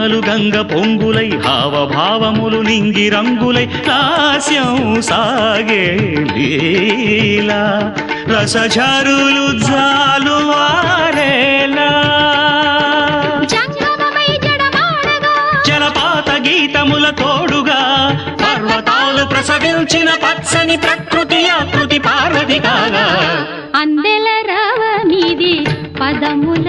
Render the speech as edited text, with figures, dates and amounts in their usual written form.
యమునలు గంగ పొంగులై హావభావములు నింగి రంగులై లాస్యం సాగే లీలా రసఝరులు జాలువారేలా జలపాత గీతముల తోడుగా పర్వతాలు ప్రసవించిన పచ్చని ప్రకృతి ఆకృతి పార్వతి కాగా అందెల రావ నీది పదముల